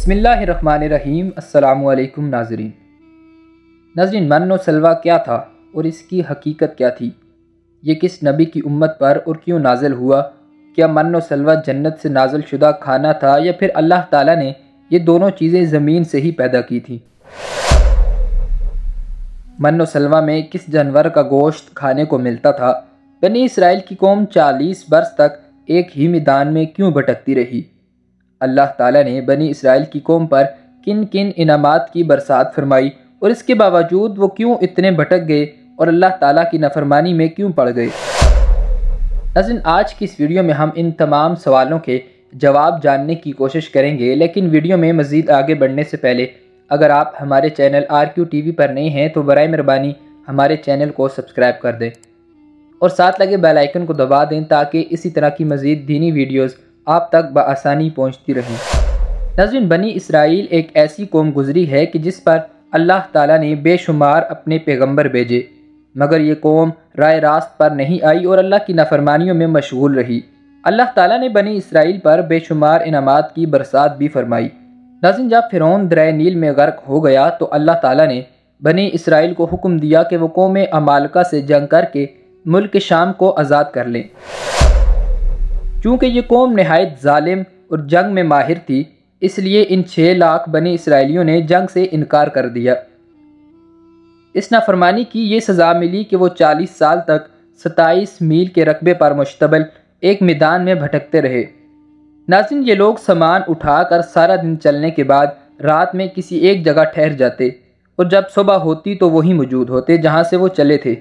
بسم اللہ الرحمن الرحیم۔ السلام علیکم ناظرین، من و سلوہ کیا تھا اور اس کی حقیقت کیا تھی؟ یہ کس نبی کی امت پر اور کیوں نازل ہوا؟ کیا من و سلوہ جنت سے نازل شدہ کھانا تھا یا پھر اللہ تعالیٰ نے یہ دونوں چیزیں زمین سے ہی پیدا کی تھیں؟ من و سلوہ میں کس جانور کا گوشت کھانے کو ملتا تھا؟ بنی اسرائیل کی قوم 40 برس تک ایک ہی میدان میں کیوں بھٹکتی رہی؟ اللہ تعالیٰ نے بنی اسرائیل کی قوم پر کن کن انعامات کی برسات فرمائی اور اس کے باوجود وہ کیوں اتنے بھٹک گئے اور اللہ تعالیٰ کی نافرمانی میں کیوں پڑ گئے؟ ناظرین، آج کی اس ویڈیو میں ہم ان تمام سوالوں کے جواب جاننے کی کوشش کریں گے، لیکن ویڈیو میں مزید آگے بڑھنے سے پہلے اگر آپ ہمارے چینل RQ TV پر نئے ہیں تو برائے مہربانی ہمارے چینل کو سبسکرائب کر دیں اور ساتھ لگے بیل آئیکن کو دبا دیں تاکہ اسی طرح کی مزید دینی ویڈیوز آپ تک بآسانی پہنچتی رہیں۔ ناظرین، بنی اسرائیل ایک ایسی قوم گزری ہے کہ جس پر اللہ تعالیٰ نے بے شمار اپنے پیغمبر بھیجے، مگر یہ قوم راہ راست پر نہیں آئی اور اللہ کی نافرمانیوں میں مشغول رہی۔ اللہ تعالیٰ نے بنی اسرائیل پر بے شمار انعامات کی برسات بھی فرمائی۔ ناظرین، جب فرعون دریا نیل میں غرق ہو گیا تو اللہ تعالیٰ نے بنی اسرائیل کو حکم دیا کہ وہ قوم عمالقہ سے جنگ کر کے ملک شام کو آزاد کر لیں۔ چونکہ یہ قوم نہایت ظالم اور جنگ میں ماہر تھی، اس لیے ان 6 لاکھ بنی اسرائیلیوں نے جنگ سے انکار کر دیا۔ اس نافرمانی کی یہ سزا ملی کہ وہ 40 سال تک 27 میل کے رقبے پر مشتمل ایک میدان میں بھٹکتے رہے۔ ناظرین، یہ لوگ سامان اٹھا کر سارا دن چلنے کے بعد رات میں کسی ایک جگہ ٹھہر جاتے اور جب صبح ہوتی تو وہیں موجود ہوتے جہاں سے وہ چلے تھے۔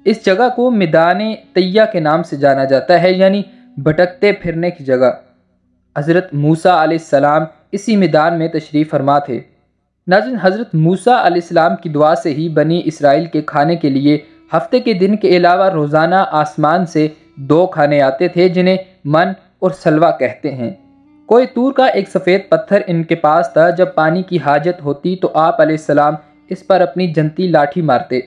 اس جگہ کو میدان طیہ کے نام سے جانا جاتا ہے، یعنی بھٹکتے پھرنے کی جگہ۔ حضرت موسیٰ علیہ السلام اسی میدان میں تشریف فرما تھے۔ ناظرین، حضرت موسیٰ علیہ السلام کی دعا سے ہی بنی اسرائیل کے کھانے کے لیے ہفتے کے دن کے علاوہ روزانہ آسمان سے 2 کھانے آتے تھے جنہیں من اور سلوہ کہتے ہیں۔ کوئی طور کا ایک سفید پتھر ان کے پاس تھا، جب پانی کی حاجت ہوتی تو آپ علیہ السلام اس پر اپنی جنتی لاٹھی مارتے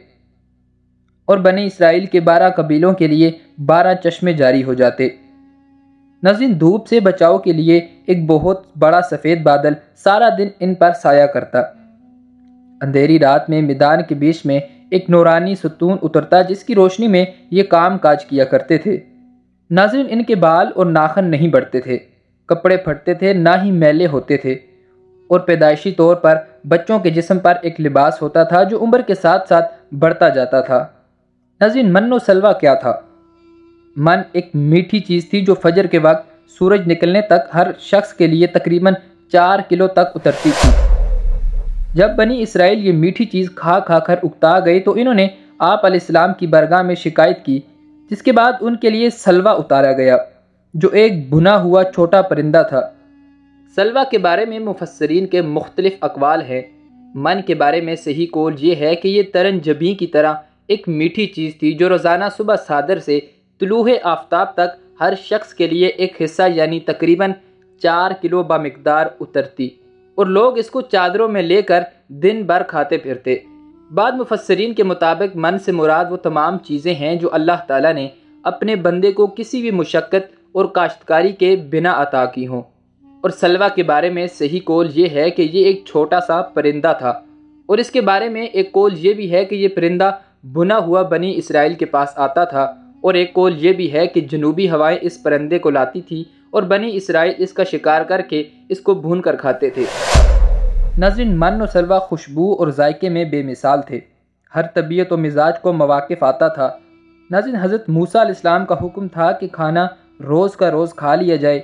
اور بنی اسرائیل کے 12 قبیلوں کے لیے 12 چشمے جاری ہو جاتے۔ ناظرین، دھوپ سے بچاؤ کے لیے ایک بہت بڑا سفید بادل سارا دن ان پر سایہ کرتا۔ اندھیری رات میں میدان کے بیچ میں ایک نورانی ستون اترتا جس کی روشنی میں یہ کام کاج کیا کرتے تھے۔ ناظرین، ان کے بال اور ناخن نہیں بڑھتے تھے، کپڑے پھٹتے تھے، نہ ہی میلے ہوتے تھے، اور پیدائشی طور پر بچوں کے جسم پر ایک لباس ہوتا تھا جو عمر کے ساتھ ساتھ بڑھتا جاتا تھا۔ ناظرین، من و سلوہ کیا تھا؟ من ایک میٹھی چیز تھی جو فجر کے وقت سورج نکلنے تک ہر شخص کے لیے تقریباً 4 کلو تک اترتی تھی۔ جب بنی اسرائیل یہ میٹھی چیز کھا کر اکتا گئی تو انہوں نے آپ علیہ السلام کی بارگاہ میں شکایت کی، جس کے بعد ان کے لیے سلوہ اتارا گیا جو ایک بھنا ہوا چھوٹا پرندہ تھا۔ سلوہ کے بارے میں مفسرین کے مختلف اقوال ہیں۔ من کے بارے میں صحیح قول یہ ہے کہ یہ ترن جبیں کی طرح ایک میٹھی چیز تھی جو روزانہ صبح صادر سے طلوع آفتاب تک ہر شخص کے لیے ایک حصہ یعنی تقریباً 4 کلو بمقدار اترتی اور لوگ اس کو چادروں میں لے کر دن بھر کھاتے پھرتے۔ بعض مفسرین کے مطابق من سے مراد وہ تمام چیزیں ہیں جو اللہ تعالیٰ نے اپنے بندے کو کسی بھی مشقت اور کاشتکاری کے بنا عطا کی ہوں، اور سلوہ کے بارے میں صحیح قول یہ ہے کہ یہ ایک چھوٹا سا پرندہ تھا، اور اس کے بارے میں ایک قول یہ بھی ہے کہ یہ پرندہ بھنا ہوا بنی اسرائیل کے پاس آتا تھا، اور ایک قول یہ بھی ہے کہ جنوبی ہوائیں اس پرندے کو لاتی تھی اور بنی اسرائیل اس کا شکار کر کے اس کو بھون کر کھاتے تھے۔ ناظرین، من و سلوہ خوشبو اور ذائقے میں بے مثال تھے، ہر طبیعت و مزاج کو مواقف آتا تھا۔ ناظرین، حضرت موسیٰ علیہ السلام کا حکم تھا کہ کھانا روز کا روز کھا لیا جائے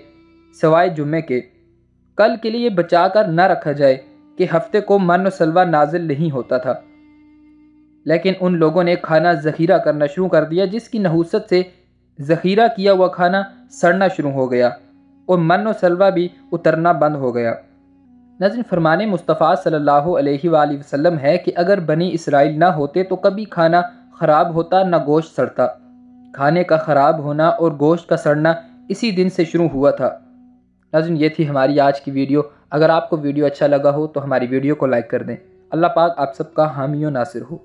سوائے جمعے کے، کل کے لیے بچا کر نہ رکھا جائے کہ ہفتے کو من و سلوہ نازل نہیں ہوتا تھا۔ لیکن ان لوگوں نے کھانا ذخیرہ کرنا شروع کر دیا، جس کی نحوست سے ذخیرہ کیا ہوا کھانا سڑنا شروع ہو گیا اور من و سلوہ بھی اترنا بند ہو گیا۔ ناظرین، فرمان مصطفیٰ صلی اللہ علیہ وآلہ وسلم ہے کہ اگر بنی اسرائیل نہ ہوتے تو کبھی کھانا خراب ہوتا نہ گوشت سڑتا۔ کھانے کا خراب ہونا اور گوشت کا سڑنا اسی دن سے شروع ہوا تھا۔ ناظرین، یہ تھی ہماری آج کی ویڈیو۔ اگر آپ کو ویڈیو اچھا لگا ہو تو ہماری ویڈیو کو لائک کر دیں۔ اللہ پاک آپ سب کا حامی و ناصر ہو۔